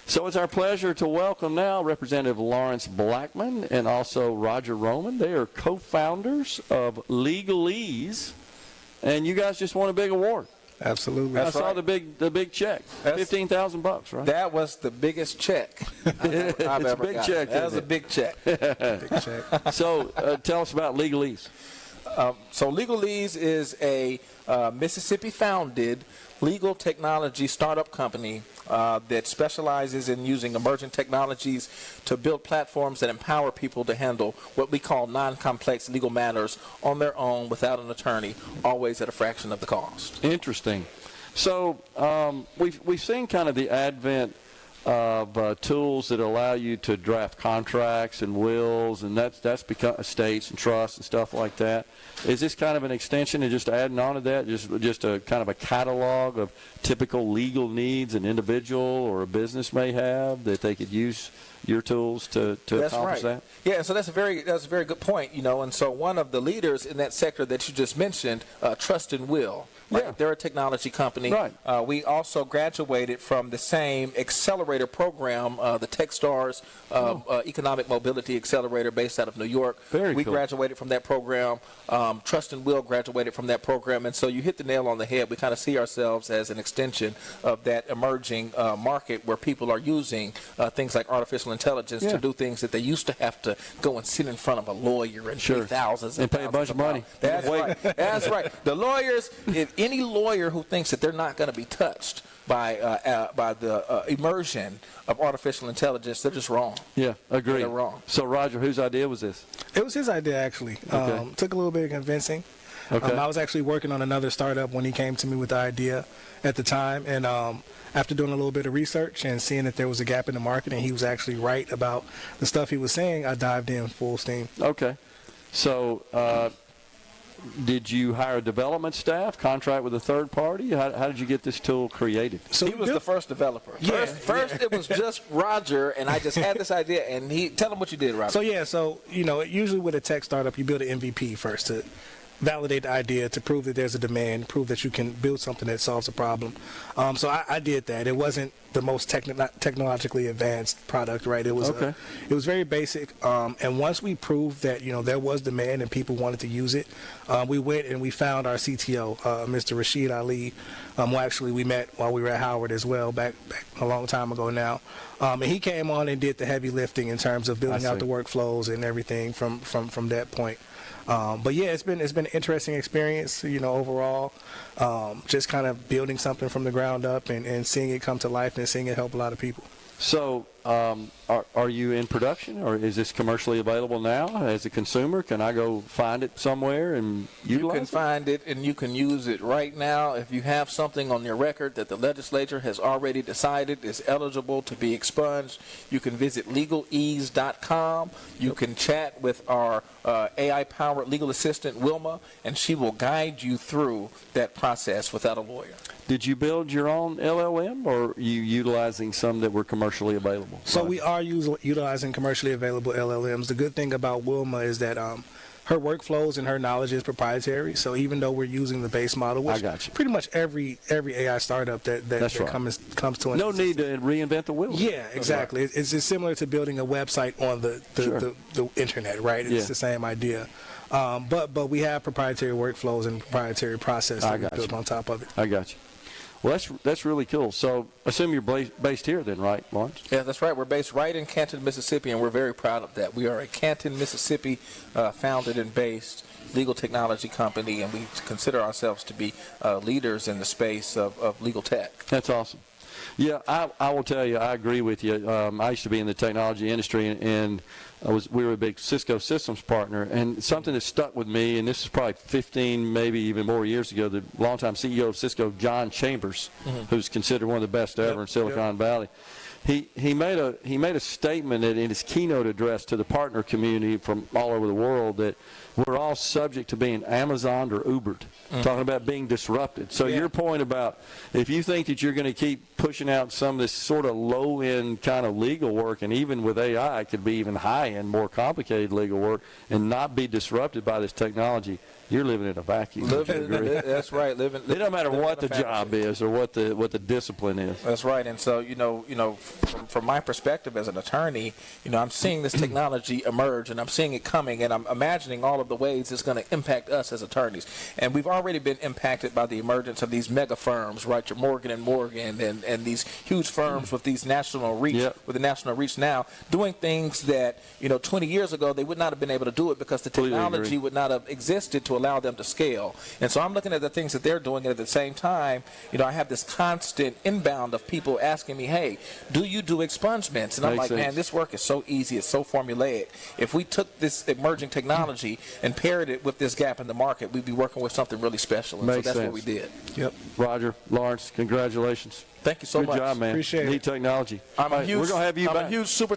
So it's our pleasure to welcome now Representative Lawrence Blackmon and also Roger Roman. They are co-founders of LegalEase, and you guys just won a big award. Absolutely. I saw the big check, $15,000, right? That was the biggest check I've ever big got. check. That was a big check. Big check. So tell us about LegalEase. So LegalEase is a Mississippi-founded legal technology startup company that specializes in using emerging technologies to build platforms that empower people to handle what we call non-complex legal matters on their own without an attorney, always at a fraction of the cost. Interesting. So we've seen kind of the advent of tools that allow you to draft contracts and wills, and that's become estates and trusts and stuff like that. Is this kind of an extension and just adding on to that, just a kind of a catalog of typical legal needs an individual or a business may have that they could use your tools to accomplish that? Yeah, so that's a very good point, and so one of the leaders in that sector that you just mentioned, Trust and Will. Right? Yeah. They're a technology company. Right. We also graduated from the same accelerator program, the Techstars Economic Mobility Accelerator based out of New York. We cool. Graduated from that program. Trust and Will graduated from that program. And so you hit the nail on the head. We kind of see ourselves as an extension of that emerging market where people are using things like artificial intelligence to do things that they used to have to go and sit in front of a lawyer and pay thousands and pay a bunch of money. That's right. That's right. The lawyers, if any lawyer who thinks that they're not going to be touched by the immersion of artificial intelligence, they're just wrong. Yeah, agree. They're wrong. So, Roger, whose idea was this? It was his idea, actually. Okay. Took a little bit of convincing. Okay. I was actually working on another startup when he came to me with the idea at the time, and after doing a little bit of research and seeing that there was a gap in the market and he was actually right about the stuff he was saying, I dived in full steam. Okay. So, did you hire a development staff, contract with a third party? How did you get this tool created? So he was the first developer. Yeah, first it was just Roger, and I just had this idea, and tell him what you did, Roger. So usually with a tech startup, you build an MVP first to validate the idea, to prove that there's a demand, prove that you can build something that solves a problem. So I did that. It wasn't the most technologically advanced product, right? It was it was very basic. And once we proved that there was demand and people wanted to use it, we went and we found our CTO, Mr. Rashid Ali, who actually we met while we were at Howard as well, back a long time ago now. And he came on and did the heavy lifting in terms of building out the workflows and everything from that point. But yeah, it's been an interesting experience, overall. Just kind of building something from the ground up and seeing it come to life and seeing it help a lot of people. So, are you in production, or is this commercially available now as a consumer? Can I go find it somewhere and utilize it? You can find it and you can use it right now. If you have something on your record that the legislature has already decided is eligible to be expunged, you can visit LegalEase.com. You can chat with our AI-powered legal assistant, Wilma, and she will guide you through that process without a lawyer. Did you build your own LLM, or are you utilizing some that were commercially available? So we are utilizing commercially available LLMs. The good thing about Wilma is that her workflows and her knowledge is proprietary. So even though we're using the base model, which pretty much every AI startup that comes to an no need to reinvent the wheel. Yeah, exactly. It's just similar to building a website on the internet, right? It's the same idea. But we have proprietary workflows and proprietary processes that we built on top of it. I got you. Well, that's really cool. So, assume you're based here then, right, Lawrence? Yeah, that's right. We're based right in Canton, Mississippi, and we're very proud of that. We are a Canton, Mississippi founded and based legal technology company, and we consider ourselves to be leaders in the space of legal tech. That's awesome. Yeah, I will tell you, I agree with you. I used to be in the technology industry, and we were a big Cisco systems partner, and something that stuck with me, and this is probably 15, maybe even more years ago, the longtime CEO of Cisco, John Chambers, who's considered one of the best ever in Silicon Valley. He made a statement in his keynote address to the partner community from all over the world that we're all subject to being Amazoned or Ubered, talking about being disrupted. So your point about if you think that you're going to keep pushing out some of this sort of low-end kind of legal work, and even with AI, it could be even high-end, more complicated legal work, and not be disrupted by this technology, you're living in a vacuum. That's right. It doesn't matter what the job is or what the discipline is. That's right. And so, from my perspective as an attorney, I'm seeing this technology emerge, and I'm seeing it coming, and I'm imagining all of the ways it's going to impact us as attorneys. And we've already been impacted by the emergence of these mega firms, right? Your Morgan & Morgan and these huge firms with these national reach, with the national reach now, doing things that, 20 years ago they would not have been able to do it because the technology would not have existed to allow them to scale. And so I'm looking at the things that they're doing, and at the same time, I have this constant inbound of people asking me, hey, do you do expungements? And I'm like, man, this work is so easy, it's so formulaic. If we took this emerging technology and paired it with this gap in the market, we'd be working with something really special. And so that's what we did. Yep. Roger, Lawrence, congratulations. Thank you so much. Good job, man. Appreciate it. Neat technology. We're going to have you back. I'm a huge super